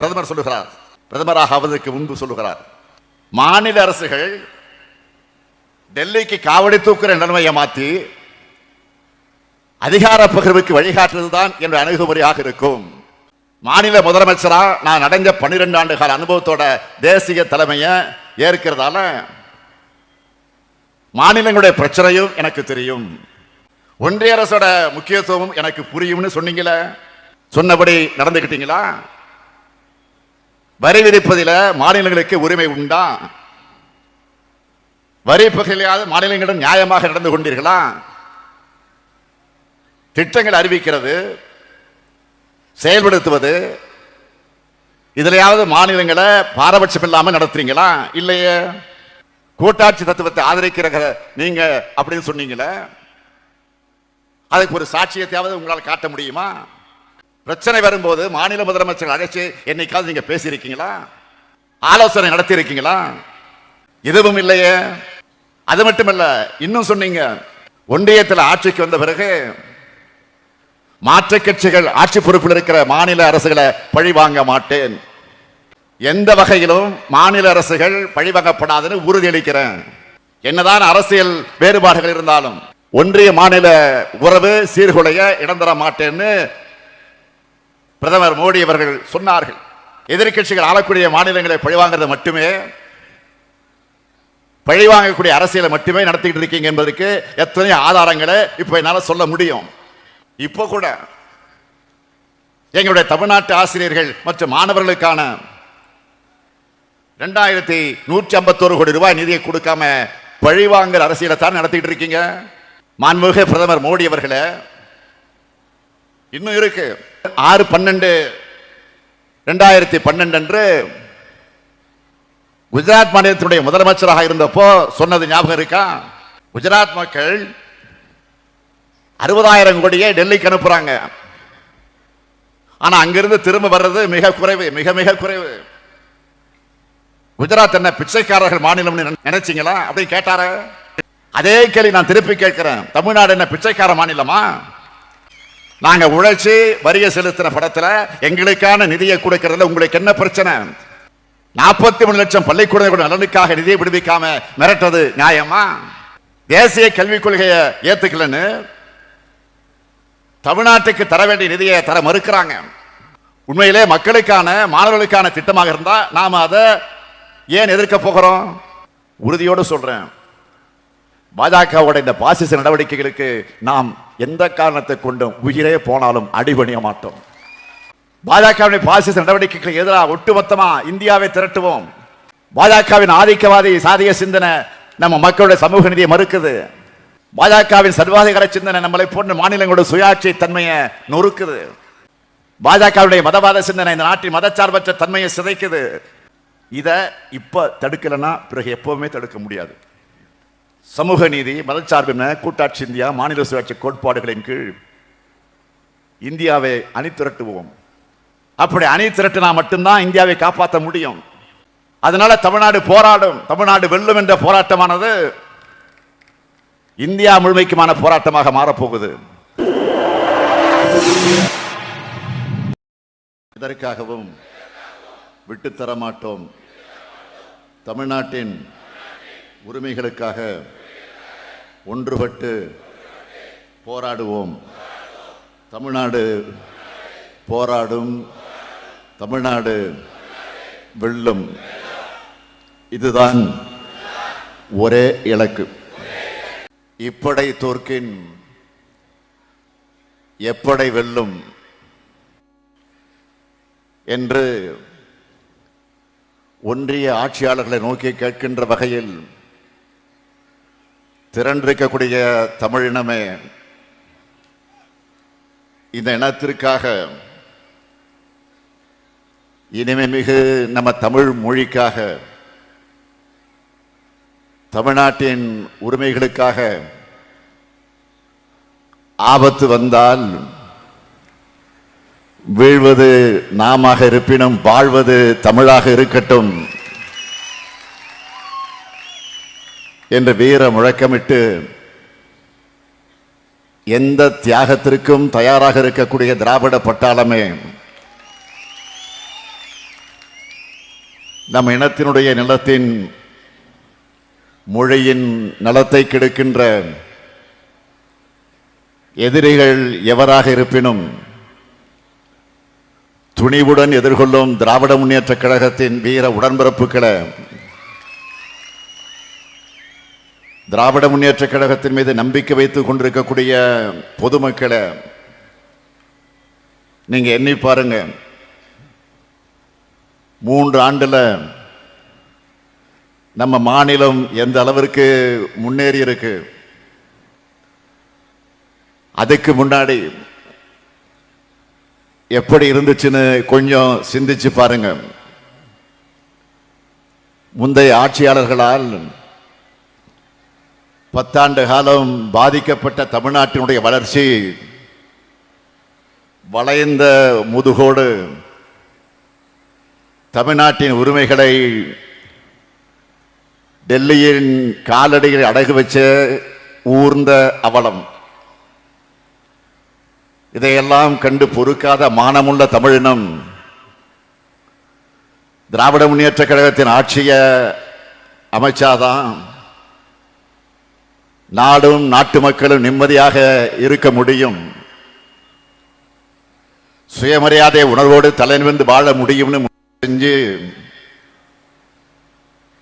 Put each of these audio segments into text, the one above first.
பிரதமர் சொல்லுகிறார், பிரதமராக ஆவதற்கு முன்பு சொல்லுகிறார், மாநில அரசுகள் டெல்லிக்கு காவடி தூக்குற நிலைமையை மாற்றி அதிகார பகிர்வுக்கு வழிகாட்டுவதுதான் என்ற அணுகுமுறையாக இருக்கும். மாநில முதலமைச்சரா நான் அடைஞ்ச 12 ஆண்டு கால அனுபவத்தோட தேசிய தலைமையை ஏற்கிறதால மாநிலங்களுடைய பிரச்சனையும் எனக்கு தெரியும், ஒன்றிய அரசோட முக்கியத்துவம் எனக்கு புரியும்னு சொன்னீங்களே, சொன்னபடி நடந்துக்கிட்டீங்களா? வரி விதிப்பதில் மாநிலங்களுக்கு உரிமை உண்டா? வரி பகிர்வையாவது மாநிலங்களிடம் நியாயமாக நடந்து கொண்டீர்களா? திட்டங்கள் அறிவிக்கிறது, செயல்படுத்துவது, இதிலையாவது மாநிலங்களை பாரபட்சம் இல்லாமல் நடத்துறீங்களா? இல்லையே. கூட்டாட்சி தத்துவத்தை ஆதரிக்கிற நீங்க அப்படின்னு சொன்னீங்களே, அதுக்கு ஒரு சாட்சியத்தையாவது உங்களால் காட்ட முடியுமா? பிரச்சனை வரும்போது மாநில முதலமைச்சர் அழைச்சு என்னைக்காவது நீங்க பேசியிருக்கீங்களா? ஆலோசனை நடத்தி இருக்கீங்களா? எதுவும் இல்லையே. அது மட்டுமல்ல, இன்னும் சொன்னீங்க, ஒன்றியத்தில் ஆட்சிக்கு வந்த பிறகு மாற்று கட்சிகள் ஆட்சி பொறுப்பில் இருக்கிற மாநில அரசுகளை பழி வாங்க மாட்டேன், எந்த வகையிலும் மாநில அரசுகள் பழிவாங்கப்படாதுன்னு உறுதியளிக்கிறேன். என்னதான் அரசியல் வேறுபாடுகள் இருந்தாலும் ஒன்றிய மாநில உறவு சீர்குலைய இடம் தர மாட்டேன்னு பிரதமர் மோடி அவர்கள் சொன்னார்கள். எதிர்கட்சிகள் ஆளக்கூடிய மாநிலங்களை பழிவாங்கிறது மட்டுமே, பழிவாங்கக்கூடிய அரசியலை மட்டுமே நடத்திட்டு இருக்கீங்க என்பதற்கு எத்தனை ஆதாரங்களை இப்ப என்னால சொல்ல முடியும். இப்போ கூட எங்களுடைய தமிழ்நாட்டு ஆசிரியர்கள் மற்றும் மாணவர்களுக்கான 2151 கோடி ரூபாய் நிதியை கொடுக்காம பழிவாங்கல் அரசியலை தான் நடத்திட்டு இருக்கீங்க. மாண்புமிகு பிரதமர் மோடி அவர்களே, இன்னும் இருக்கு. 6/12/2012 அன்று குஜராத் மாநிலத்தினுடைய முதலமைச்சராக இருந்தப்போ சொன்னது ஞாபகம் இருக்கா? குஜராத் மக்கள் 60,000 கோடியை டெல்லிக்கு அனுப்புறாங்க, ஆனா அங்கிருந்து திரும்ப வர்றது மிக குறைவு, மிக மிக குறைவு. குஜராத் என்ன பிச்சைக்காரர்கள் மாநிலம் நினைச்சீங்களா அப்படின்னு கேட்டார. அதே கேள்வி நான் திருப்பி கேட்கிறேன், தமிழ்நாடு என்ன பிச்சைக்கார மாநிலமா? நாங்க உழைச்சி வரிய செலுத்தின படத்துல எங்களுக்கான நிதியை கொடுக்கறதுல உங்களுக்கு என்ன பிரச்சனை? 43 லட்சம் பள்ளிக்கூடங்களோட நலனுக்காக நிதியை விடுவிக்காம மிரட்டது நியாயமா? தேசிய கல்விக் கொள்கையை ஏத்துக்கலன்னு தமிழ்நாட்டுக்கு தர வேண்டிய நிதியை தர மறுக்கிறாங்க. உண்மையிலே மக்களுக்கான மாணவர்களுக்கான திட்டமாக இருந்தா நாம அதை ஏன் எதிர்க்க போகிறோம்? உறுதியோடு சொல்றேன், பாஜகவோட இந்த பாசிச நடவடிக்கைகளுக்கு நாம் எந்த காரணத்தை கொண்டும் உயிரே போனாலும் அடிபணிய மாட்டோம். பாஜகவின் பாசிச நடவடிக்கைகளுக்கு எதிராக ஒட்டுமொத்தமா இந்தியாவை திரட்டுவோம். பாஜகவின் ஆதிக்கவாதி சாதிய சிந்தனை நம்ம மக்களுடைய சமூக நீதியை மறுக்குது. பாஜகவின் சர்வாதிகார சிந்தனை நம்மளை போன்ற மாநிலங்களோட சுயாட்சி தன்மையை நொறுக்குது. பாஜகவுடைய மதவாத சிந்தனை இந்த நாட்டின் மதச்சார்பற்ற தன்மையை சிதைக்குது. இதை இப்ப தடுக்கலன்னா பிறகு எப்பவுமே தடுக்க முடியாது. சமூக நீதி, மதச்சார்பின, கூட்டாட்சி இந்தியா, மாநில சுயாட்சி கோட்பாடுகளின் கீழ் இந்தியாவை அணி திரட்டுவோம். அப்படி அணி திரட்டினா மட்டும்தான் இந்தியாவை காப்பாற்ற முடியும். அதனால தமிழ்நாடு போராடும், தமிழ்நாடு வெல்லும் என்ற போராட்டமானது இந்தியா முழுமைக்குமான போராட்டமாக மாறப்போகுது. இதற்காகவும் விட்டுத்தர மாட்டோம். தமிழ்நாட்டின் உரிமைகளுக்காக ஒன்றுபட்டு போராடுவோம். தமிழ்நாடு போராடும், தமிழ்நாடு வெல்லும். இதுதான் ஒரே இலக்கு. இப்படை தோற்கின் எப்படை வெல்லும் என்று ஒன்றிய ஆட்சியாளர்களை நோக்கி கேட்கின்ற வகையில் திரண்டிருக்கக்கூடிய தமிழினமே, இந்த இனத்திற்காக இனிமை மிகு நம்ம தமிழ் மொழிக்காக, தமிழ்நாட்டின் உரிமைகளுக்காக ஆபத்து வந்தால் வீழ்வது நாமாக இருப்பினும் வாழ்வது தமிழாக இருக்கட்டும் என்று வீர முழக்கமிட்டு எந்த தியாகத்திற்கும் தயாராக இருக்கக்கூடிய திராவிட பட்டாளமே, நம் இனத்தினுடைய நிலத்தின் மொழியின் நலத்தை கெடுக்கின்ற எதிரிகள் எவராக இருப்பினும் துணிவுடன் எதிர்கொள்ளும் திராவிட முன்னேற்ற கழகத்தின் வீர உடன்பிறப்புகளை, திராவிட முன்னேற்ற கழகத்தின் மீது நம்பிக்கை வைத்துக் கொண்டிருக்கக்கூடிய பொதுமக்களை நீங்க எண்ணி பாருங்க. 3 ஆண்டுல நம்ம மாநிலம் எந்த அளவிற்கு முன்னேறி இருக்கு. அதுக்கு முன்னாடி எப்படி இருந்துச்சுன்னு கொஞ்சம் சிந்திச்சு பாருங்க. முந்தைய ஆட்சியாளர்களால் 10 ஆண்டு காலம் பாதிக்கப்பட்ட தமிழ்நாட்டினுடைய வளர்ச்சி வளைந்த முதுகோடு தமிழ்நாட்டின் உரிமைகளை டெல்லியின் காலடிகளை அடகு வச்ச ஊர்ந்த அவலம். இதையெல்லாம் கண்டு பொறுக்காத மானமுள்ள தமிழினம் திராவிட முன்னேற்ற கழகத்தின் ஆட்சியை அமைச்சாதான் நாடும் நாட்டு மக்களும் நிம்மதியாக இருக்க முடியும், சுயமரியாதை உணர்வோடு தலைநிமிர்ந்து வாழ முடியும்னு செஞ்சு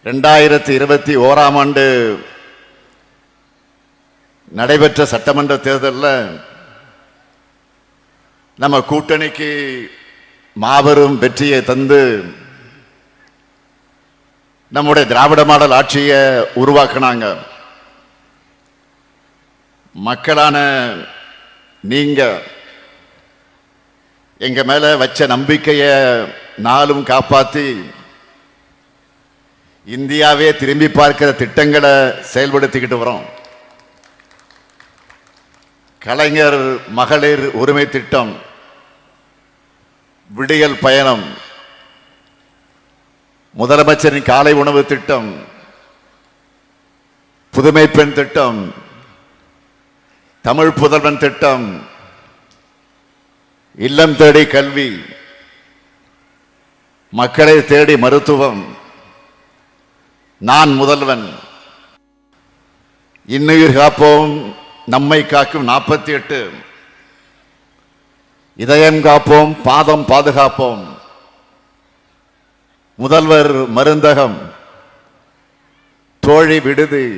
2021ஆம் ஆண்டு நடைபெற்ற சட்டமன்ற தேர்தலில் நம்ம கூட்டணிக்கு மாபெரும் வெற்றியை தந்து நம்முடைய திராவிட மாடல் ஆட்சியை உருவாக்குனாங்க. மக்களான நீங்க எங்க மேல வச்ச நம்பிக்கைய நாளும் காப்பாத்தி இந்தியாவே திரும்பி பார்க்கிற திட்டங்களை செயல்படுத்திக்கிட்டு வரோம். கலைஞர் மகளிர் உரிமை திட்டம், விடியல் பயணம், முதலமைச்சரின் காலை உணவு திட்டம், புதுமை பெண் திட்டம், தமிழ் புதல்வன் திட்டம், இல்லம் தேடி கல்வி, மக்களை தேடி மருத்துவம், நான் முதல்வன், இன்னுயிர் காப்போம் நம்மை காக்கும் 48, இதயம் காப்போம் பாதம் பாதுகாப்போம், முதல்வர் மருந்தகம், தோழி விடுதி,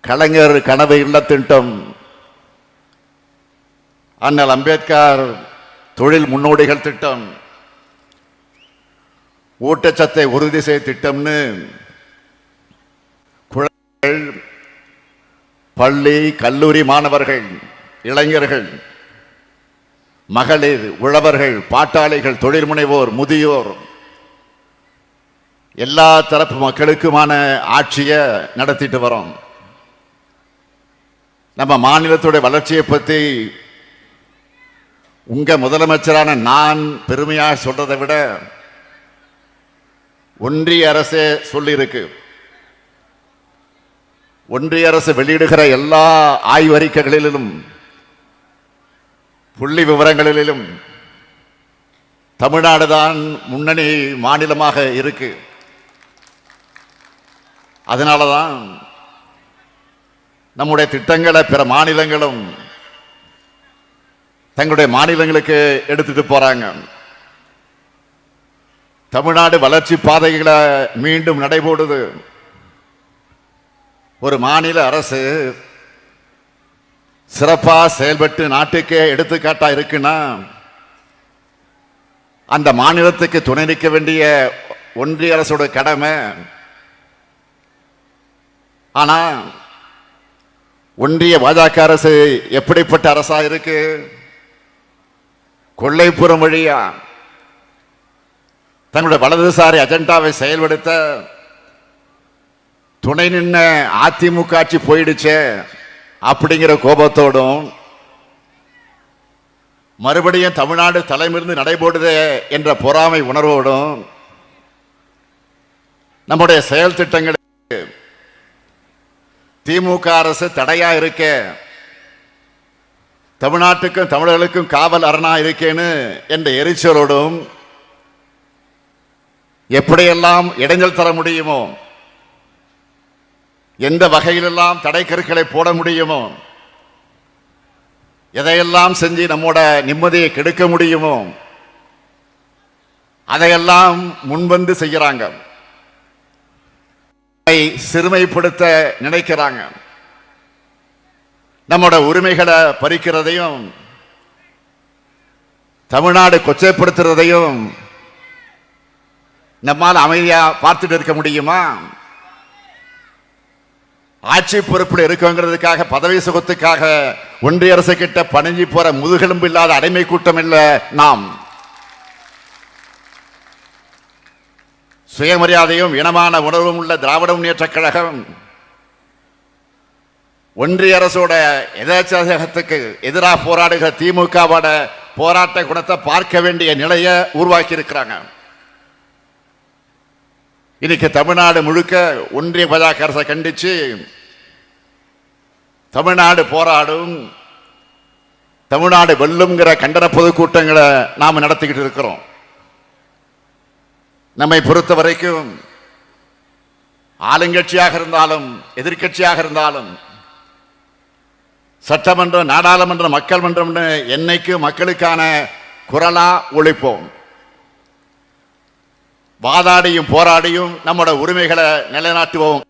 கலைஞர் கனவு இல்ல திட்டம், அண்ணல் அம்பேத்கர் தொழில் முன்னோடிகள் திட்டம், ஊட்டச்சத்தை உறுதி செய்ய திட்டம்னு குழந்தைகள், பள்ளி கல்லூரி மாணவர்கள், இளைஞர்கள், மகளிர், உழவர்கள், பாட்டாளிகள், தொழில் முனைவோர், முதியோர், எல்லா தரப்பு மக்களுக்குமான ஆட்சியை நடத்திட்டு வரோம். நம்ம மாநிலத்துடைய வளர்ச்சியை பற்றி உங்க முதலமைச்சரான நான் பெருமையாக சொல்றதை விட ஒன்றிய அரசே சொல்லியிருக்கு. ஒன்றிய அரசு வெளியிடுகிற எல்லா ஆய்வறிக்கைகளிலும் புள்ளி விவரங்களிலும் தமிழ்நாடு தான் முன்னணி மாநிலமாக இருக்கு. அதனாலதான் நம்முடைய திட்டங்களை பிற மாநிலங்களும் தங்களுடைய மாநிலங்களுக்கு எடுத்துட்டு போறாங்க. தமிழ்நாடு வளர்ச்சி பாதைகளை மீண்டும் நடைபோடுது. ஒரு மாநில அரசு சிறப்பா செயல்பட்டு நாட்டுக்கே எடுத்துக்காட்டா இருக்குன்னா அந்த மாநிலத்துக்கு துணை நிற்க வேண்டிய ஒன்றிய அரசோட கடமை. ஆனா ஒன்றிய பாஜக அரசு எப்படிப்பட்ட அரசா இருக்கு? கொள்ளைப்புறம் வழியா தங்களுடைய வலதுசாரி அஜெண்டாவை செயல்படுத்த துணை நின்ன அதிமுக ஆட்சி போயிடுச்சே அப்படிங்கிற கோபத்தோடும் மறுபடியும் தமிழ்நாடு தலைமிருந்து நடைபோடுதே என்ற பொறாமை உணர்வோடும் நம்முடைய செயல் திட்டங்களுக்கு திமுக அரசு தடையா இருக்க, தமிழ்நாட்டுக்கும் தமிழர்களுக்கும் காவல் அரணா இருக்கேன்னு என்ற எரிச்சலோடும் எப்படியெல்லாம் இடைஞ்சல் தர முடியுமோ, எந்த வகையிலெல்லாம் தடை கருக்களை போட முடியுமோ, எதையெல்லாம் செஞ்சு நம்மோட நிம்மதியை கெடுக்க முடியுமோ அதையெல்லாம் முன்வந்து செய்யறாங்க. சிறுமைப்படுத்த நினைக்கிறாங்க. நம்மோட உரிமைகளை பறிக்கிறதையும் தமிழ்நாடு கொச்சைப்படுத்துறதையும் நம்மால் அமைதியா பார்த்துட்டு இருக்க முடியுமா? ஆட்சி பொறுப்பில் இருக்குங்கிறதுக்காக, பதவி சுகத்துக்காக ஒன்றிய அரசு கிட்ட பணிஞ்சு போற முதுகெலும்பு இல்லாத அடிமை கூட்டம் இல்ல நாம். சுயமரியாதையும் இனமான உணர்வும் உள்ள திராவிட முன்னேற்ற கழகம் ஒன்றிய அரசோட எதாச்சகத்துக்கு எதிராக போராடுகிற திமுகவோட போராட்ட குணத்தை பார்க்க வேண்டிய நிலையை உருவாக்கி இருக்கிறாங்க. இன்னைக்கு தமிழ்நாடு முழுக்க ஒன்றிய பாஜக அரசை கண்டிச்சு தமிழ்நாடு போராடும், தமிழ்நாடு வெல்லுங்கிற கண்டன பொதுக்கூட்டங்களை நாம நடத்திக்கிட்டு இருக்கிறோம். நம்மை பொறுத்த வரைக்கும் ஆளுங்கட்சியாக இருந்தாலும் எதிர்கட்சியாக இருந்தாலும் சட்டமன்றம், நாடாளுமன்றம், மக்கள் மன்றம் என்னைக்கு மக்களுக்கான குரலா ஒழிப்போம். வாதாடியும் போராடியும் நம்மோட உரிமைகளை நிலைநாட்டுவோம்.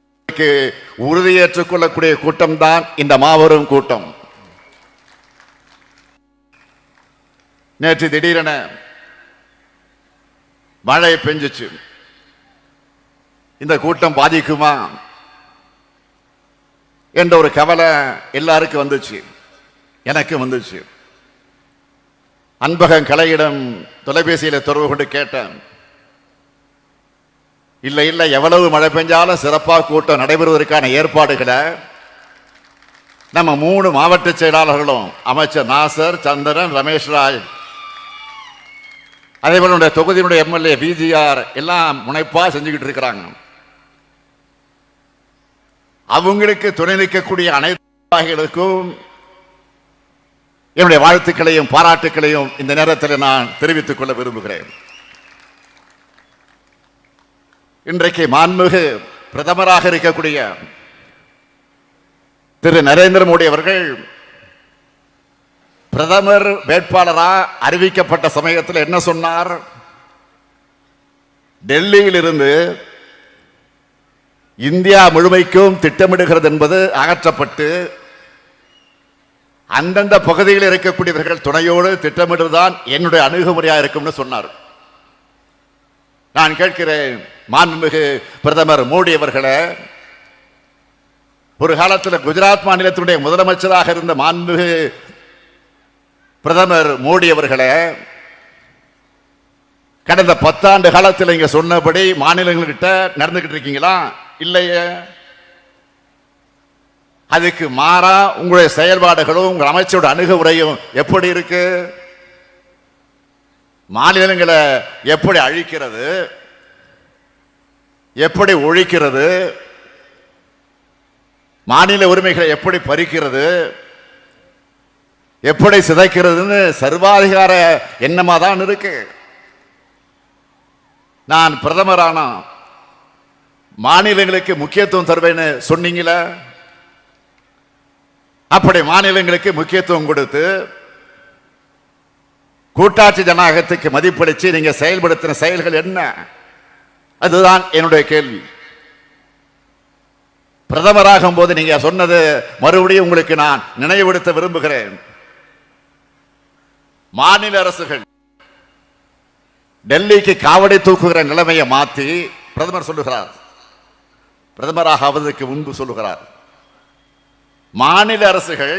உறுதியேற்றுக் கொள்ளக்கூடிய கூட்டம் தான் இந்த மாபெரும் கூட்டம். நேற்று திடீரென மழை பெஞ்சிச்சு. இந்த கூட்டம் பாதிக்குமா என்ற ஒரு கவலை எல்லாருக்கும் வந்துச்சு, எனக்கு வந்துச்சு. அன்பகம் கலையிடம் தொலைபேசியில் தொடர்பு கொண்டு கேட்டேன். இல்லை இல்லை, எவ்வளவு மழை பெஞ்சாலும் சிறப்பாக கூட்டம் நடைபெறுவதற்கான ஏற்பாடுகளை நம்ம 3 மாவட்ட செயலாளர்களும், அமைச்சர் நாசர், சந்திரன், ரமேஷ்ராஜ், அதே போல தொகுதியினுடைய எம்எல்ஏ பிஜிஆர் எல்லாம் முனைப்பா செஞ்சுக்கிட்டு இருக்கிறாங்க. அவங்களுக்கு துணை நிற்கக்கூடிய அனைத்துக்கும் என்னுடைய வாழ்த்துக்களையும் பாராட்டுக்களையும் இந்த நேரத்தில் நான் தெரிவித்துக் கொள்ள விரும்புகிறேன். இன்றைக்கு மாண்புமிகு பிரதமராக இருக்கக்கூடிய திரு நரேந்திர மோடி அவர்கள் பிரதமர் வேட்பாளராக அறிவிக்கப்பட்ட சமயத்தில் என்ன சொன்னார்? டெல்லியில் இருந்து இந்தியா முழுமைக்கும் திட்டமிடுகிறது என்பது அகற்றப்பட்டு அந்தந்த பகுதியில் இருக்கக்கூடியவர்கள் துணையோடு திட்டமிடுவதுதான் என்னுடைய அணுகுமுறையாக இருக்கும்னு சொன்னார். நான் கேட்கிறேன், மாண்புமிகு பிரதமர் மோடி அவர்களே, ஒரு காலத்தில் குஜராத் மாநிலத்தினுடைய முதலமைச்சராக இருந்த மாண்புமிகு பிரதமர் மோடி அவர்களே, கடந்த 10 ஆண்டு காலத்தில் இங்க சொன்னபடி மாநிலங்கள்கிட்ட நடந்துகிட்டு இருக்கீங்களா? இல்லையே. அதுக்கு மாறா உங்களுடைய செயல்பாடுகளும் உங்கள் அமைச்சரோட அணுகுமுறையும் எப்படி இருக்கு? மாநிலங்களை எப்படி அழிக்கிறது, எப்படி ஒழிக்கிறது, மாநில உரிமைகளை எப்படி பறிக்கிறது, எப்படி சிதைக்கிறதுன்னு சர்வாதிகார எண்ணமா தான் இருக்கு. நான் பிரதமரானா மாநிலங்களுக்கு முக்கியத்துவம் தருவேன்னு சொன்னீங்களே, அப்படி மாநிலங்களுக்கு முக்கியத்துவம் கொடுத்து கூட்டாட்சி ஜனநாயகத்துக்கு மதிப்பளிச்சு நீங்க செயல்படுத்தின செயல்கள் என்ன? அதுதான் என்னுடைய கேள்வி. பிரதமராகும் போது நீங்க சொன்னது மறுபடியும் உங்களுக்கு நான் நினைவுபடுத்த விரும்புகிறேன். மாநில அரசுகள் டெல்லிக்கு காவடி தூக்குகிற நிலைமையை மாற்றி பிரதமர் சொல்லுகிறார், பிரதமராக ஆவதற்கு முன்பு சொல்லுகிறார், மாநில அரசுகள்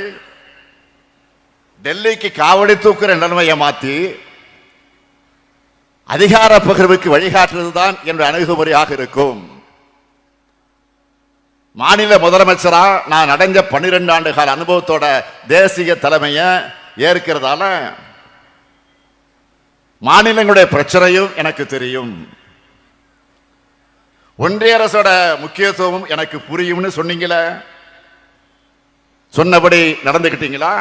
டெல்லிக்கு காவடி தூக்குற நிலைமையை மாற்றி அதிகார பகிர்வுக்கு வழிகாட்டுவதுதான் என்னுடைய அணுகுமுறையாக இருக்கும். மாநில முதலமைச்சரா நான் அடைஞ்ச 12 ஆண்டு கால அனுபவத்தோட தேசிய தலைமையை ஏற்கிறதால மாநிலங்களுடைய பிரச்சனையும் எனக்கு தெரியும், ஒன்றிய அரசோட முக்கியத்துவம் எனக்கு புரியும்னு சொன்னீங்களே, சொன்னபடி நடந்துக்கிட்டீங்களா?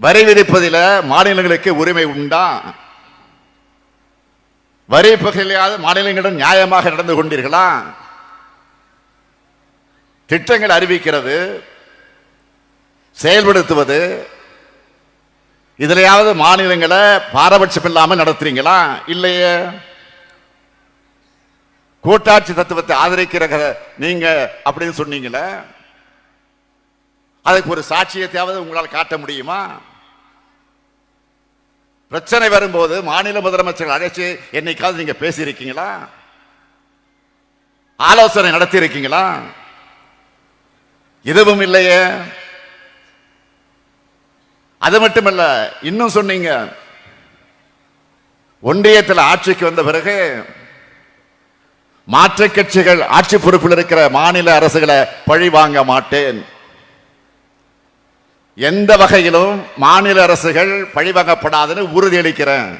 வரி விதிப்பதில் மாநிலங்களுக்கு உரிமை உண்டா? வரி பகிர்லையாவது மாநிலங்களிடம் நியாயமாக நடந்து கொண்டீர்களா? திட்டங்கள் அறிவிக்கிறது, செயல்படுத்துவது, இதுலயாவது மாநிலங்களை பாரபட்சம் இல்லாமல் நடத்துறீங்களா? இல்லையே. கூட்டாட்சி தத்துவத்தை ஆதரிக்கிற நீங்க அப்படின்னு சொன்னீங்களே, அதுக்கு ஒரு சாட்சியத்தையாவது உங்களால் காட்ட முடியுமா? பிரச்சனை வரும்போது மாநில முதலமைச்சர்கள் அழைச்சு என்னைக்காவது நீங்க பேசியிருக்கீங்களா? ஆலோசனை நடத்தி இருக்கீங்களா? எதுவும் இல்லையே. அது மட்டுமல்ல, இன்னும் சொன்னீங்க, ஒன்றியத்தில் ஆட்சிக்கு வந்த பிறகு மாற்று கட்சிகள் ஆட்சி பொறுப்பில் இருக்கிற மாநில அரசுகளை பழி வாங்க மாட்டேன், எந்த வகையிலும் மாநில அரசுகள் பழிவாங்கப்படாதுன்னு உறுதியளிக்கிறேன்.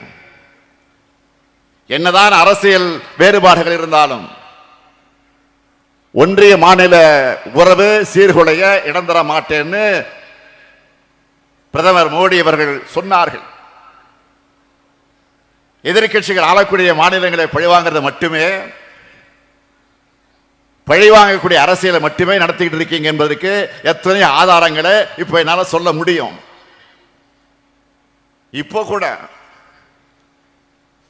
என்னதான் அரசியல் வேறுபாடுகள் இருந்தாலும் ஒன்றிய மாநில உறவு சீர்குலைய இடம் தர மாட்டேன்னு பிரதமர் மோடி அவர்கள் சொன்னார்கள். எதிர்கட்சிகள் ஆளக்கூடிய மாநிலங்களை பழிவாங்கிறது மட்டுமே, பழிவாங்கக்கூடிய அரசியலை மட்டுமே நடத்திக்கிட்டு இருக்கீங்க என்பதற்கு எத்தனை ஆதாரங்களை இப்ப என்னால சொல்ல முடியும். இப்போ கூட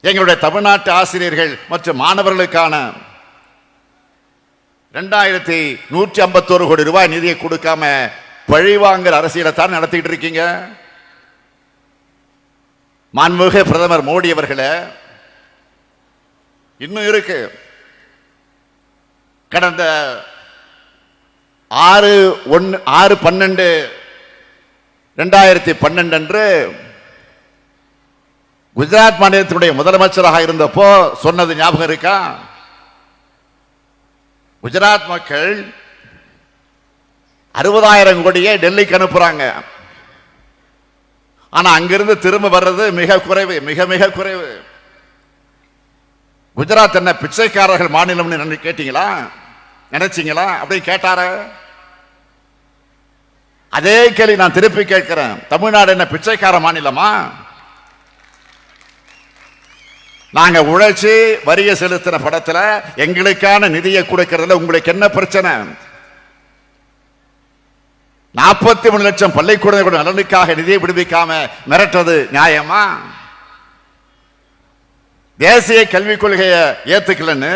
எங்களுடைய தமிழ்நாட்டு ஆசிரியர்கள் மற்றும் மாணவர்களுக்கான 2151 கோடி ரூபாய் நிதியை கொடுக்காம பழிவாங்கல் அரசியலை தான் நடத்திட்டு இருக்கீங்க. மாண்புமிகு பிரதமர் மோடி அவர்களே, இன்னும் இருக்கு. கடந்த 6/12/2012 அன்று குஜராத் மாநிலத்தினுடைய முதலமைச்சராக இருந்தப்போ சொன்னது ஞாபகம் இருக்கா? குஜராத் மக்கள் 60,000 கோடியை டெல்லிக்கு அனுப்புறாங்க. ஆனா அங்கிருந்து திரும்ப வர்றது மிக குறைவு, மிக மிக குறைவு. குஜராத் என்ன பிச்சைக்காரர்கள் மாநிலம்னு கேட்டீங்களா? நினைச்சீங்களா? அப்படி கேட்டார. அதே கேள்வி நான் திருப்பி கேட்கிறேன், தமிழ்நாடு என்ன பிச்சைக்கார மாநிலமா? நாங்க உழைச்சி வரியை செலுத்தின படத்துல எங்களுக்கான நிதியை கொடுக்கிறதுல உங்களுக்கு என்ன பிரச்சனை? 43 லட்சம் பள்ளிக்கூடங்களோட நலனுக்காக நிதியை விடுவிக்காம மிரட்டுறது நியாயமா? தேசிய கல்விக் கொள்கையை ஏத்துக்கலன்னு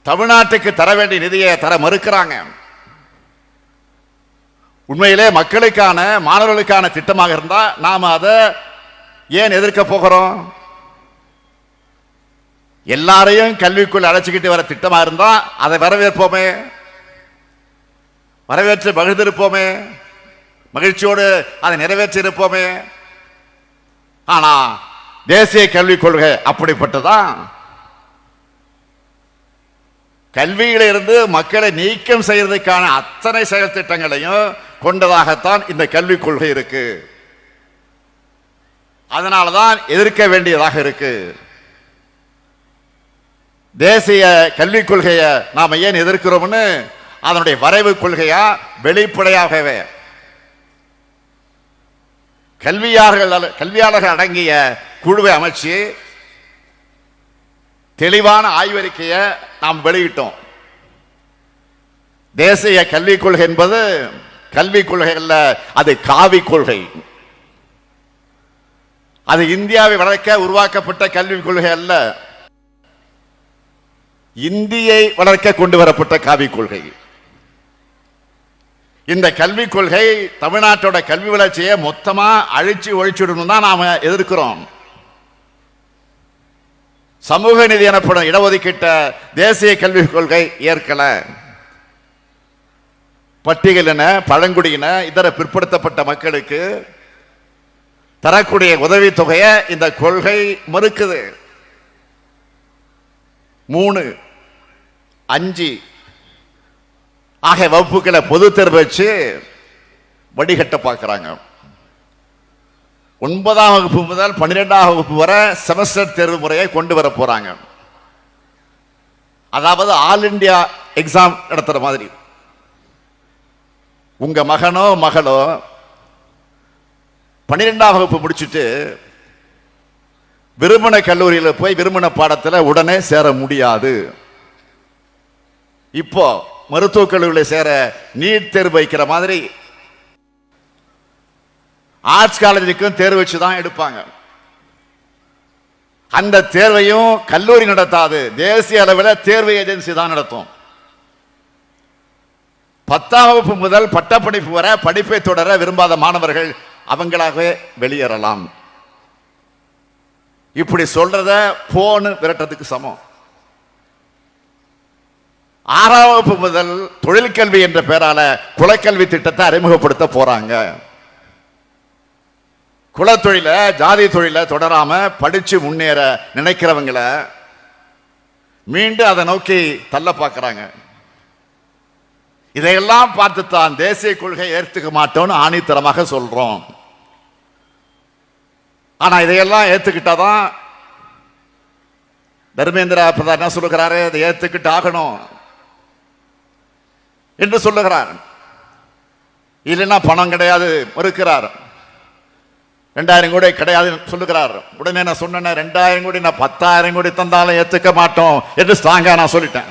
தமிழ்நாட்டுக்கு தர வேண்டிய நிதியை தர மறுக்கிறாங்க. உண்மையிலே மக்களுக்கான மாணவர்களுக்கான திட்டமாக இருந்தா நாம அதை ஏன் எதிர்க்க போகிறோம்? எல்லாரையும் கல்விக்குள் அழைச்சிக்கிட்டு வர திட்டமா இருந்தா அதை வரவேற்போமே, வரவேற்று மகிழ்ந்திருப்போமே, மகிழ்ச்சியோடு அதை நிறைவேற்றி இருப்போமே. ஆனா தேசிய கல்விக் கொள்கை அப்படிப்பட்டதான். கல்வியில இருந்து மக்களை நீக்கம் செய்யறதுக்கான அத்தனை செயல் திட்டங்களையும் கொண்டதாகத்தான் இந்த கல்விக் கொள்கை இருக்கு. அதனாலதான் எதிர்க்க வேண்டியதாக இருக்கு. தேசிய கல்விக் கொள்கையை நாம ஏன் எதிர்க்கிறோம்னு அதனுடைய வரைவு கொள்கையா வெளிப்படையாகவே கல்வியாளர்கள் அடங்கிய குழுவை அமைச்சு தெளிவான ஆய்வறிக்கையை நாம் வெளியிட்டோம். தேசிய கல்விக் கொள்கை என்பது கல்விக் கொள்கை அல்ல, அது காவி கொள்கை. அது இந்தியாவை வளர்க்க உருவாக்கப்பட்ட கல்விக் கொள்கை அல்ல, இந்தியை வளர்க்க கொண்டு வரப்பட்ட காவிக் கொள்கை. இந்த கல்விக் கொள்கை தமிழ்நாட்டோட கல்வி வளர்ச்சியை மொத்தமா அழிச்சு ஒழிச்சுடணும் தான் நாம எதிர்க்கிறோம். சமூக நீதி எனப்படும் இடஒதுக்கீட்ட தேசிய கல்விக் கொள்கை ஏற்கல. பட்டியலின, பழங்குடியின, இதர பிற்படுத்தப்பட்ட மக்களுக்கு தரக்கூடிய உதவித்தொகையை இந்த கொள்கை மறுக்குது. 3, 5 ஆகிய வகுப்புகளை பொது தேர்வு வச்சு வடிகட்ட பார்க்கிறாங்க. 9ஆம் வகுப்பு முதல் 12ஆம் வகுப்பு வரை செமஸ்டர் தேர்வு முறையை கொண்டு வர போறாங்க. அதாவது ஆல் இண்டியா எக்ஸாம் நடத்துற மாதிரி. உங்க மகனோ மகளோ 12ஆம் வகுப்பு முடிச்சுட்டு விரும்பின கல்லூரியில் போய் விரும்பின பாடத்தில் உடனே சேர முடியாது. இப்போ மருத்துவக் கல்லூரியில் சேர நீட் தேர்வு வைக்கிற மாதிரி ஆர்ட்ஸ் காலேஜுக்கும் தேர்வு வச்சு தான் எடுப்பாங்க. அந்த தேர்வையும் கல்லூரி நடத்தாது, தேசிய அளவில் தேர்வு ஏஜென்சி தான் நடத்தும். 10ஆம் வகுப்பு முதல் பட்டப்படிப்பு வரை படிப்பை தொடர விரும்பாத மாணவர்கள் அவங்களாகவே வெளியேறலாம். இப்படி சொல்றத போன்னு விரட்டத்துக்கு சமம். 6ஆம் வகுப்பு முதல் தொழிற்கல்வி என்ற பெயரால குலக்கல்வி திட்டத்தை அறிமுகப்படுத்த போறாங்க. குலத்தொழில ஜாதி தொழில தொடராம படிச்சு முன்னேற நினைக்கிறவங்களை மீண்டும் அதை நோக்கி தள்ள பார்க்கிறாங்க. இதையெல்லாம் பார்த்துத்தான் தேசிய கொள்கை ஏற்றுக்க மாட்டோம்னு ஆணித்தரமாக சொல்றோம். ஆனா இதையெல்லாம் ஏத்துக்கிட்டாதான் தர்மேந்திர பிரதான் என்ன சொல்லுகிறாரு, இதை ஏத்துக்கிட்டு ஆகணும் என்று சொல்லுகிறார். இல்லைன்னா பணம் கிடையாது மறுக்கிறார். 2000 கோடி கிடையாது சொல்லுகிறார். உடனே நான் சொன்னேன் 2000 கோடி நான் 10,000 கோடி தந்தாலும் ஏத்துக்க மாட்டோம் என்று ஸ்ட்ராங்கா நான் சொல்லிட்டேன்.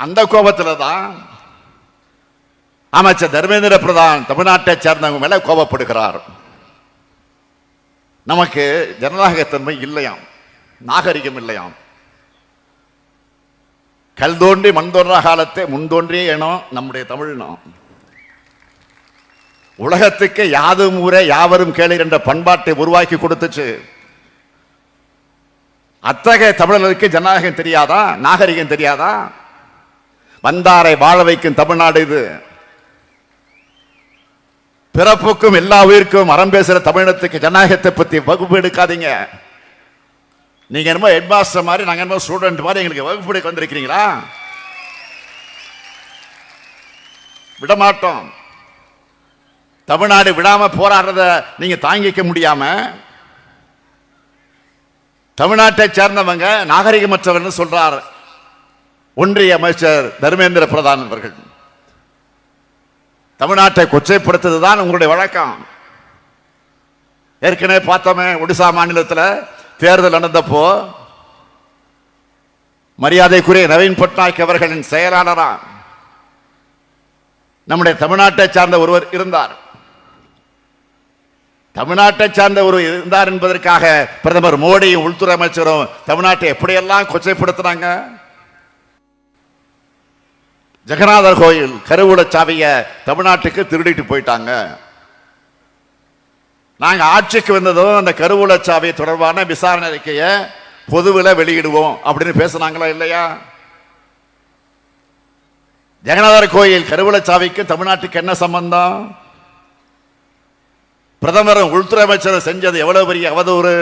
அந்த கோபத்தில் தான் அமைச்சர் தர்மேந்திர பிரதான் தமிழ்நாட்டை சேர்ந்தவங்க மேல கோபப்படுகிறார். நமக்கு ஜனநாயகத்தன்மை இல்லையாம், நாகரிகம் இல்லையாம். கல் தோன்றி மண் தோன்றா காலத்தை முன்தோன்றியே ஏனோ நம்முடைய தமிழ்நாம். உலகத்துக்கு யாதும் ஊரே யாவரும் கேளீர் என்ற பண்பாட்டை உருவாக்கி கொடுத்துச்சு. அத்தகைய தமிழர்களுக்கு ஜனநாயகம் தெரியாதா, நாகரிகம் தெரியாதா? வந்தாரை வாழ வைக்கும் தமிழ்நாடு இது. பிறப்புக்கும் எல்லா உயிருக்கும் அறம் பேசுற தமிழகத்துக்கு ஜனநாயகத்தை பத்தி வகுப்பு எடுக்காதீங்க. நீங்க என்னமோ ஹெட் மாஸ்டர் மாதிரி, நாங்க என்னமோ ஸ்டூடெண்ட் மாதிரி எங்களுக்கு வகுப்பு எடுக்க வந்திருக்கிறீங்களா? விடமாட்டோம். தமிழ்நாடு விடாம போராடுறத நீங்க தாங்கிக்க முடியாம தமிழ்நாட்டை சேர்ந்தவங்க நாகரிகமற்றவர்கள் சொல்றார் ஒன்றிய அமைச்சர் தர்மேந்திர பிரதான் அவர்கள். தமிழ்நாட்டை கொச்சைப்படுத்துவதுதான் உங்களுடைய வழக்கம். ஏற்கனவே பார்த்தோமே, ஒடிசா மாநிலத்தில் தேர்தல் நடந்தப்போ மரியாதைக்குரிய நவீன் பட்நாயக் அவர்களின் செயலாளரா நம்முடைய தமிழ்நாட்டை சார்ந்த ஒருவர் இருந்தார். தமிழ்நாட்டை சார்ந்த ஒரு இருந்தார் என்பதற்காக பிரதமர் மோடியும் உள்துறை அமைச்சரும் தமிழ்நாட்டை எப்படியெல்லாம் கொச்சைப்படுத்தினாங்க. ஜெகநாதர் கோயில் கருவூல சாவிய தமிழ்நாட்டுக்கு திருடிட்டு போயிட்டாங்க. நாங்க ஆட்சிக்கு வந்ததும் அந்த கருவூல சாவி தொடர்பான விசாரணை அறிக்கையை பொதுவில் வெளியிடுவோம் அப்படின்னு பேசினாங்களா இல்லையா? ஜெகநாதர் கோயில் கருவூல சாவிக்கு தமிழ்நாட்டுக்கு என்ன சம்பந்தம்? பிரதமரும் உள்துறை அமைச்சரும் செஞ்சது எவ்வளவு பெரிய அவதூறு.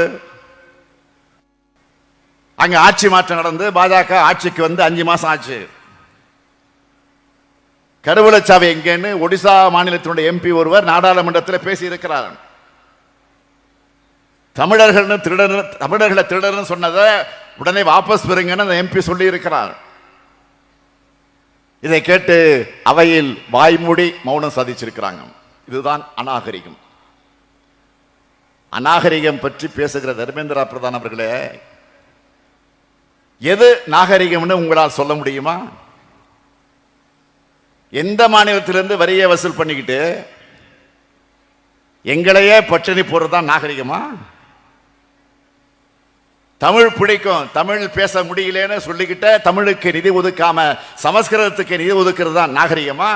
அங்க ஆட்சி மாற்றம் நடந்து பாஜக ஆட்சிக்கு வந்து 5 மாசம் ஆச்சு. கருவூலச்சாவி எங்கன்னு ஒடிசா மாநிலத்தினுடைய எம்பி ஒருவர் நாடாளுமன்றத்தில் பேசி இருக்கிறார். தமிழர்களை திருடர்னு சொன்னதை உடனே வாபஸ் பெறுங்கன்னு அந்த எம்பி சொல்லி இருக்கிறார். இதை கேட்டு அவையில் வாய்மூடி மௌனம் சாதிச்சிருக்கிறாங்க. இதுதான் அநாகரிகம். அநாகரிகம் பற்றி பேசுகிற தர்மேந்திர பிரதான் அவர்களே, எது நாகரிகம்னு உங்களால் சொல்ல முடியுமா? எந்த மாநிலத்திலிருந்து வரியை வசூல் பண்ணிக்கிட்டு எங்களையே பட்டினி போடுறதுதான் நாகரிகமா? தமிழ் பிடிக்கும், தமிழ் பேச முடியலன்னு சொல்லிக்கிட்ட தமிழுக்கு நிதி ஒதுக்காம சமஸ்கிருதத்துக்கு நிதி ஒதுக்கிறது தான் நாகரிகமா?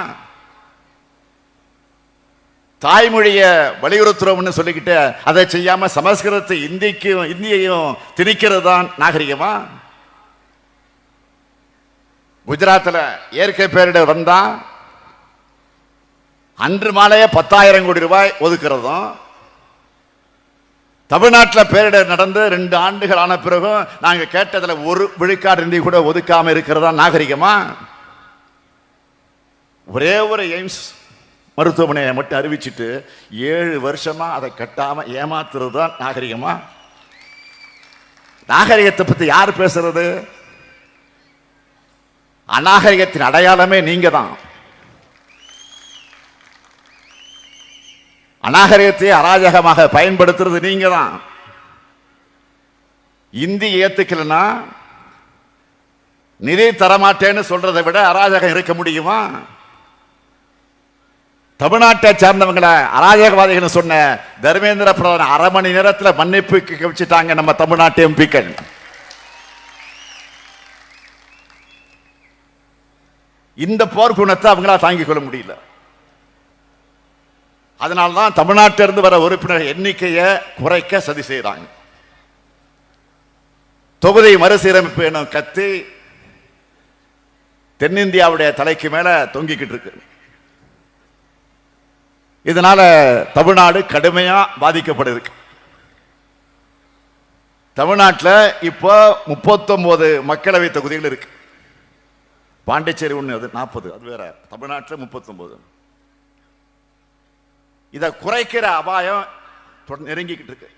தாய்மொழிய வலியுறுத்துறோம்னு சொல்லிக்கிட்டு அதை செய்யாம சமஸ்கிருதத்தை இந்தியையும் திணிக்கிறது தான் நாகரிகமா? குஜராத்தில் இயற்கை பேரிடர் வந்தா அன்று மாலையே 10,000 கோடி ரூபாய் ஒதுக்கிறதும், தமிழ்நாட்டில் பேரிடர் நடந்து 2 ஆண்டுகள் ஆன பிறகும் நாங்க கேட்டதுல 1 விழுக்காடு நிதி கூட ஒதுக்காம இருக்கிறதா நாகரிகமா? ஒரே ஒரு எய்ம்ஸ் மருத்துவமனையை மட்டும் அறிவிச்சுட்டு 7 வருஷமா அதை கட்டாம ஏமாத்துறது தான் நாகரிகமா? நாகரிகத்தை பத்தி யார் பேசுறது? அநாகரிகத்தின் அடையாளமே நீங்க தான். அநாகரிகத்தை அராஜகமாக பயன்படுத்துறது நீங்க தான். இந்தி ஏத்துக்கலன்னா நிதி தரமாட்டேன்னு சொல்றதை விட அராஜகம் இருக்க முடியுமா? தமிழ்நாட்டை சார்ந்தவங்களை அராஜகவாதிகள் சொன்ன தர்மேந்திர பிரதான் 1/2 மணி நேரத்தில் மன்னிப்பு வச்சுட்டாங்க நம்ம தமிழ்நாட்டு எம்பிக்கள். இந்த போர்க்குணத்தை அவங்களா தாங்கிக் கொள்ள முடியல. அதனால்தான் தமிழ்நாட்டிலிருந்து வர உறுப்பினர் எண்ணிக்கையை குறைக்க சதி செய்யறாங்க. தொகுதி மறுசீரமைப்பு எனும் கத்தி தென்னிந்தியாவுடைய தலைக்கு மேல தொங்கிக்கிட்டு இருக்கு. இதனால தமிழ்நாடு கடுமையா பாதிக்கப்படுது. தமிழ்நாட்டில் இப்போ 39 மக்களவை தொகுதிகள் இருக்கு. பாண்டிச்சேரி ஒன்று, அது 40, அது வேற. தமிழ்நாட்டில் 39. இதை குறைக்கிற அபாயம் நெருங்கிக்கிட்டு இருக்கு.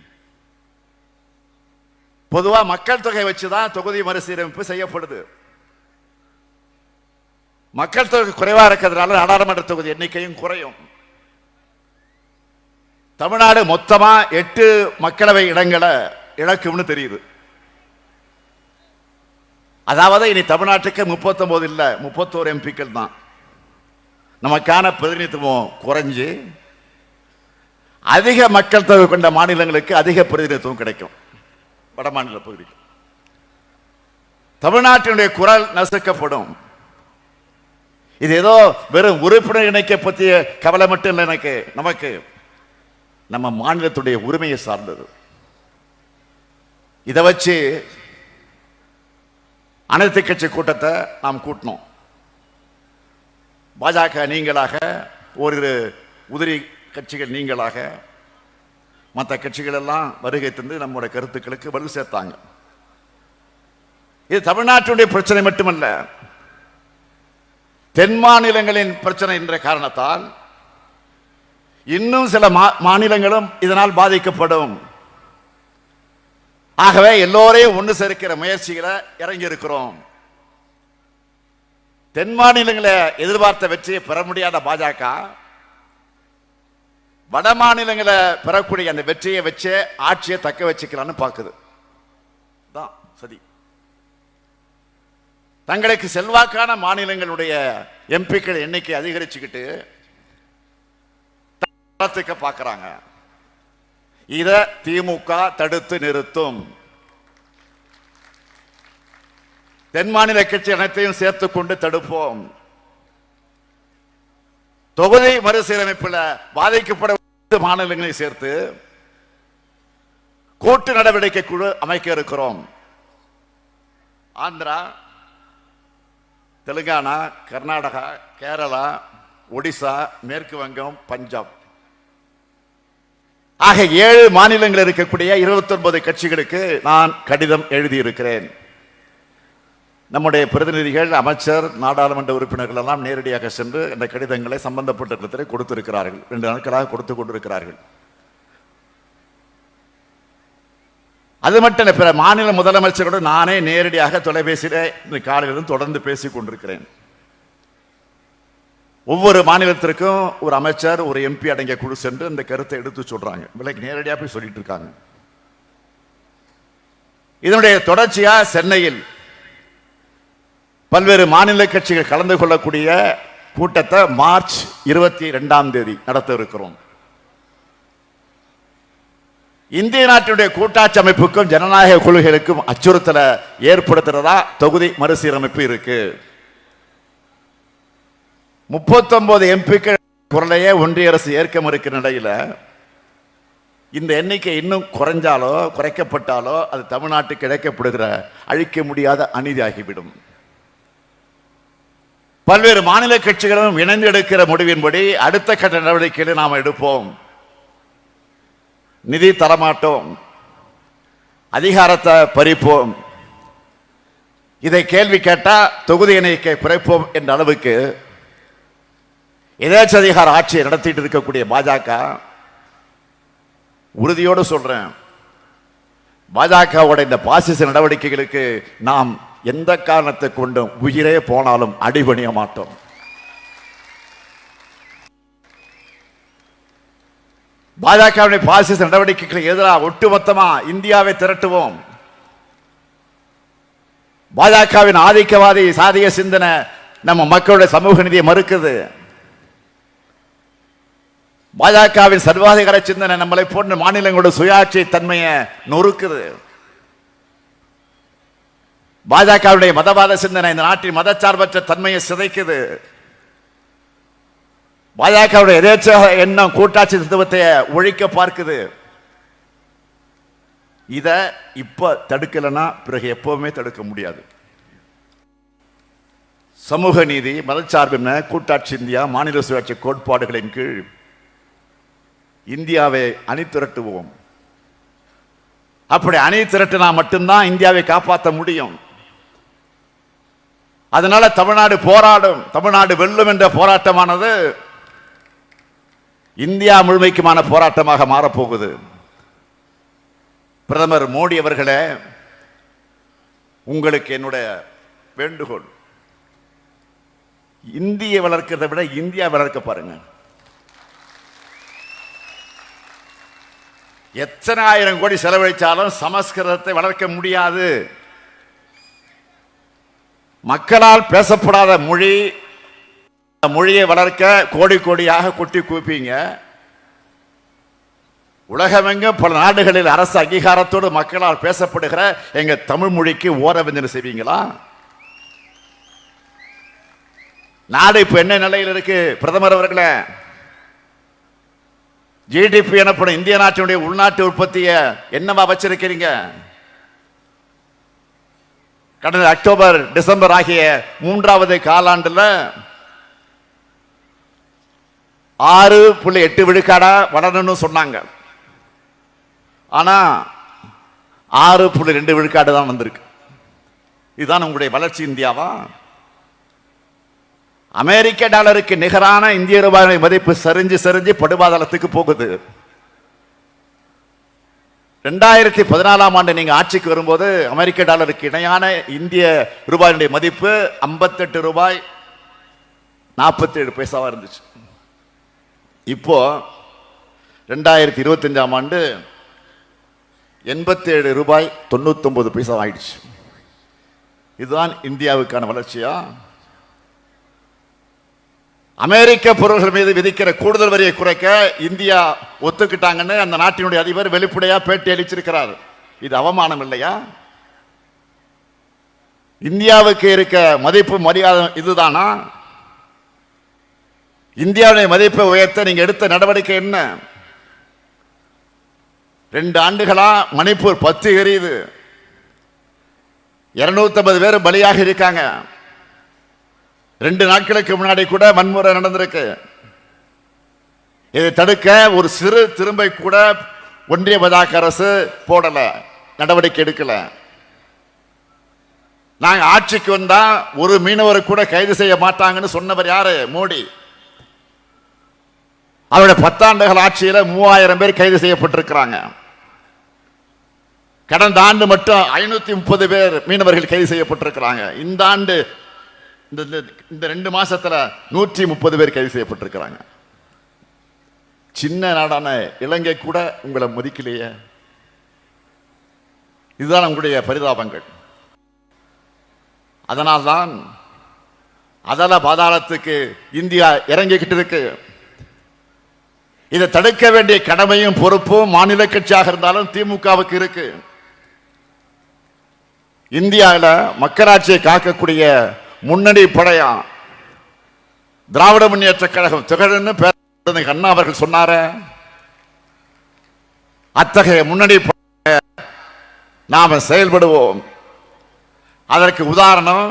பொதுவா மக்கள் தொகை வச்சுதான் தொகுதி மறுசீரமைப்பு செய்யப்படுது. மக்கள் தொகை குறைவா இருக்கிறதுனால நாடாளுமன்ற தொகுதி எண்ணிக்கையும் குறையும். தமிழ்நாடு மொத்தமா 8 மக்களவை இடங்களை இழக்கும்னு தெரியுது. அதாவது இனி தமிழ்நாட்டுக்கு 39 இல்ல 31 எம்பிக்கள் தான். நமக்கான பிரதிநிதித்துவம் குறைஞ்சு அதிக மக்கள் தொகை கொண்ட மாநிலங்களுக்கு அதிக பிரதிநிதித்துவம் கிடைக்கும். வட மாநில பகுதியில் தமிழ்நாட்டினுடைய குரல் நசுக்கப்படும். இது ஏதோ வெறும் உறுப்பினர் இணைக்க பற்றிய கவலை மட்டும் இல்லை. நமக்கு நம்ம மாநிலத்துடைய உரிமையை சார்ந்தது. இதை வச்சு அனைத்து கட்சி கூட்டத்தை நாம் கூட்டினோம். பாஜக நீங்களாக, ஓரிரு உதிரி கட்சிகள் நீங்களாக, மற்ற கட்சிகள் எல்லாம் வருகை தந்து நம்முடைய கருத்துக்களுக்கு வலு சேர்த்தாங்க. இது தமிழ்நாட்டுடைய பிரச்சனை மட்டுமல்ல, தென் மாநிலங்களின் பிரச்சனை என்ற காரணத்தால் இன்னும் சில மாநிலங்களும் இதனால் பாதிக்கப்படும். ஆகவே எல்லோரையும் ஒன்று சேர்க்கிற முயற்சிகளை இறங்கி இருக்கிறோம். தென் மாநிலங்களை எதிர்பார்த்த வெற்றியை பெற முடியாத பாஜக வட மாநிலங்களை பெறக்கூடிய அந்த வெற்றியை வச்சு ஆட்சியை தக்க வச்சுக்கலான்னு பார்க்குது. தான் சரி. தங்களுக்கு செல்வாக்கான மாநிலங்களுடைய எம்பிக்கள் எண்ணிக்கை அதிகரிச்சுக்கிட்டு பார்க்கிறாங்க. இத திமுக தடுத்து நிறுத்தும். தென் மாநில கட்சி அனைத்தையும் சேர்த்துக் கொண்டு தடுப்போம். தொகுதி மறுசீரமைப்பில் பாதிக்கப்பட மாநிலங்களை சேர்த்து கூட்டு நடவடிக்கை குழு அமைக்க இருக்கிறோம். ஆந்திரா, தெலுங்கானா, கர்நாடகா, கேரளா, ஒடிசா, மேற்கு வங்கம், பஞ்சாப் ஆக 7 மாநிலங்கள் இருக்கக்கூடிய 29 கட்சிகளுக்கு நான் கடிதம் எழுதியிருக்கிறேன். நம்முடைய பிரதிநிதிகள், அமைச்சர், நாடாளுமன்ற உறுப்பினர்கள் எல்லாம் நேரடியாக சென்று இந்த கடிதங்களை சம்பந்தப்பட்ட இடத்திலே கொடுத்திருக்கிறார்கள். 2 நாட்களாக கொடுத்து கொண்டிருக்கிறார்கள். அது மட்டும் இல்லை, பிற மாநில முதலமைச்சரோடு நானே நேரடியாக தொலைபேசியிலே இந்த காலையிலிருந்து தொடர்ந்து பேசிக் கொண்டிருக்கிறேன். ஒவ்வொரு மாநிலத்திற்கும் ஒரு அமைச்சர், ஒரு எம்பி அடங்கிய குழு சென்று இந்த கருத்தை எடுத்து சொல்றாங்க. விலைக்கு நேரடியாக போய் சொல்லிட்டு இருக்காங்க. இதனுடைய தொடர்ச்சியா சென்னையில் பல்வேறு மாநில கட்சிகள் கலந்து கொள்ளக்கூடிய கூட்டத்தை மார்ச் 22ஆம் தேதி நடத்த இருக்கிறோம். இந்திய நாட்டினுடைய கூட்டாட்சி அமைப்புக்கும் ஜனநாயக கொள்கைகளுக்கும் அச்சுறுத்தலை ஏற்படுத்துறதா தொகுதி மறுசீரமைப்பு இருக்கு. 39 எம்பிக்கள் குரலையே ஒன்றிய அரசு ஏற்க மறுக்கிற நிலையில இந்த எண்ணிக்கை இன்னும் குறைஞ்சாலோ குறைக்கப்பட்டாலோ அது தமிழ்நாட்டுக்கு இழைக்கப்படுகிற அழிக்க முடியாத அநீதியாகிவிடும். பல்வேறு மாநில கட்சிகளும் இணைந்து எடுக்கிற முடிவின்படி அடுத்த கட்ட நடவடிக்கைகளை நாம் எடுப்போம். நிதி தரமாட்டோம், அதிகாரத்தை பறிப்போம். இதை கேள்வி கேட்டா தொகுதி எண்ணிக்கை குறைப்போம் என்ற அளவுக்கு எதேச்சதிகார ஆட்சியை நடத்திட்டு இருக்கக்கூடிய பாஜக, உறுதியோடு சொல்றேன், பாஜகவோட இந்த பாசிச நடவடிக்கைகளுக்கு நாம் எந்த காரணத்தை கொண்டும் உயிரே போனாலும் அடிபணிய மாட்டோம். பாஜகவுடைய பாசிச நடவடிக்கைகளை எதிராக ஒட்டுமொத்தமா இந்தியாவை திரட்டுவோம். பாஜகவின் ஆதிக்கவாதி சாதிய சிந்தனை நம்ம மக்களுடைய சமூக நீதியை மறுக்குது. பாஜகவின் சர்வாதிகார சிந்தனை நம்மளை போன்ற மாநிலங்களோட சுயாட்சி தன்மையை நொறுக்குது. பாஜகவுடைய மதவாத சிந்தனை இந்த நாட்டின் மதச்சார்பற்ற தன்மையை சிதைக்குது. பாஜகவுடைய எதேச்சக எண்ணம் கூட்டாட்சி தத்துவத்தை ஒழிக்க பார்க்குது. இத இப்ப தடுக்கலன்னா பிறகு எப்பவுமே தடுக்க முடியாது. சமூக நீதி, மதச்சார்பின்மை, கூட்டாட்சி இந்தியா, மாநில சுயாட்சி கோட்பாடுகளின் கீழ் இந்தியாவை அணி திரட்டுவோம். அப்படி அணி திரட்டினா மட்டும்தான் இந்தியாவை காப்பாற்ற முடியும். அதனால தமிழ்நாடு போராடும், தமிழ்நாடு வெல்லும் என்ற போராட்டமானது இந்தியா முழுமைக்குமான போராட்டமாக மாறப்போகுது. பிரதமர் மோடி அவர்களே, உங்களுக்கு என்னுடைய வேண்டுகோள், இந்தியை வளர்க்கிறதை விட இந்தியா வளர்க்க பாருங்க. எத்தனை ஆயிரம் கோடி செலவழிச்சாலும் சமஸ்கிருதத்தை வளர்க்க முடியாது. மக்களால் பேசப்படாத மொழி, மொழியை வளர்க்க கோடி கோடியாக கொட்டி குவிப்பீங்க. உலகமெங்கும் பல நாடுகளில் அரசு அங்கீகாரத்தோடு மக்களால் பேசப்படுகிற எங்க தமிழ் மொழிக்கு ஓரவஞ்சனை செய்வீங்களா? நாடு இப்ப என்ன நிலையில் இருக்கு? பிரதமர் அவர்களே, ஜிடிபி எனப்படும் இந்திய நாட்டினுடைய உள்நாட்டு உற்பத்தியை என்னவா வச்சிருக்கிறீங்க? கடந்த அக்டோபர் டிசம்பர் ஆகிய 3வது காலாண்டுல 6.8 விழுக்காடா வளரணும்னு சொன்னாங்க. ஆனா 6.2 விழுக்காடு தான் வந்திருக்கு. இதுதான் உங்களுடைய வளர்ச்சி இந்தியாவா? அமெரிக்க டாலருக்கு நிகரான இந்திய ரூபாய் மதிப்பு சரிஞ்சு சரிஞ்சு படுபாதளத்துக்கு போகுது. 2014ஆம் ஆண்டு நீங்க ஆட்சிக்கு வரும்போது அமெரிக்க டாலருக்கு இணையான இந்திய ரூபாயினுடைய மதிப்பு 58 ரூபாய் 47 பைசாவா இருந்துச்சு. இப்போ 2025ஆம் ஆண்டு 87 ரூபாய் 99 பைசா ஆயிடுச்சு. இதுதான் இந்தியாவுக்கான வளர்ச்சியா? அமெரிக்க பொருள்கள் மீது விதிக்கிற கூடுதல் வரியை குறைக்க இந்தியா ஒத்துக்கிட்டாங்கன்னு அந்த நாட்டினுடைய அதிபர் வெளிப்படையா பேட்டி அளிச்சிருக்கிறார். இது அவமானம் இல்லையா? இந்தியாவுக்கு இருக்க மதிப்பு மரியாதை இதுதானா? இந்தியாவுடைய மதிப்பை உயர்த்த நீங்க எடுத்த நடவடிக்கை என்ன? 2 ஆண்டுகளா மணிப்பூர் 10 எரியுது, 250 பேர் பலியாக இருக்காங்க. 2 நாட்களுக்கு முன்னாடி கூட வன்முறை நடந்திருக்கு. இதை தடுக்க ஒரு சிறு திரும்பை கூட ஒன்றிய பாஜக அரசு போடல, நடவடிக்கை எடுக்கல. நாங்க ஆட்சிக்கு வந்தா ஒரு மீனவரை கூட கைது செய்ய மாட்டாங்கன்னு சொன்னவர் யாரு? மோடி. அவருடைய 10 ஆண்டுகள் ஆட்சியில 3000 பேர் கைது செய்யப்பட்டிருக்கிறாங்க. கடந்த ஆண்டு மட்டும் 530 பேர் மீனவர்கள் கைது செய்யப்பட்டிருக்கிறாங்க. இந்த ஆண்டு இந்த 2 மாசத்துல 130 பேர் கைது செய்யப்பட்டிருக்கிறாங்க. சின்ன நாடான இலங்கை கூட உங்களை மதிக்கலையே. இதுதான் உங்களுடைய பரிதாபங்கள். அதனால்தான் அதல பாதாளத்துக்கு இந்தியா இறங்கிக்கிட்டு இருக்கு. இதை தடுக்க வேண்டிய கடமையும் பொறுப்பும் மாநில கட்சியாக இருந்தாலும் திமுகவுக்கு இருக்கு. இந்தியாவில் மக்களாட்சியை காக்கக்கூடிய முன்னணி படையா திராவிட முன்னேற்ற கழகம் திகழ்னு பேர் அண்ணா அவர்கள் சொன்னார. அத்தகைய முன்னணி நாம செயல்படுவோம். அதற்கு உதாரணம்,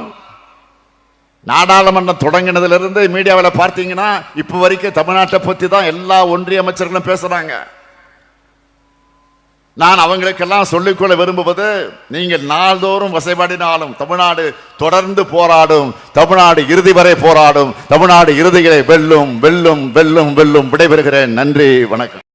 நாடாளுமன்றம் தொடங்கினதிலிருந்து மீடியாவில் பார்த்தீங்கன்னா இப்ப வரைக்கும் தமிழ்நாட்டை பத்தி தான் எல்லா ஒன்றிய அமைச்சர்களும் பேசுறாங்க. நான் அவங்களுக்கெல்லாம் சொல்லிக்கொள்ள விரும்புவது, நீங்கள் நாள்தோறும் வசைபாடினாலும் தமிழ்நாடு தொடர்ந்து போராடும், தமிழ்நாடு இறுதி வரை போராடும், தமிழ்நாடு இறுதிகளை வெல்லும் வெல்லும் வெல்லும் வெல்லும். விடைபெறுகிறேன். நன்றி, வணக்கம்.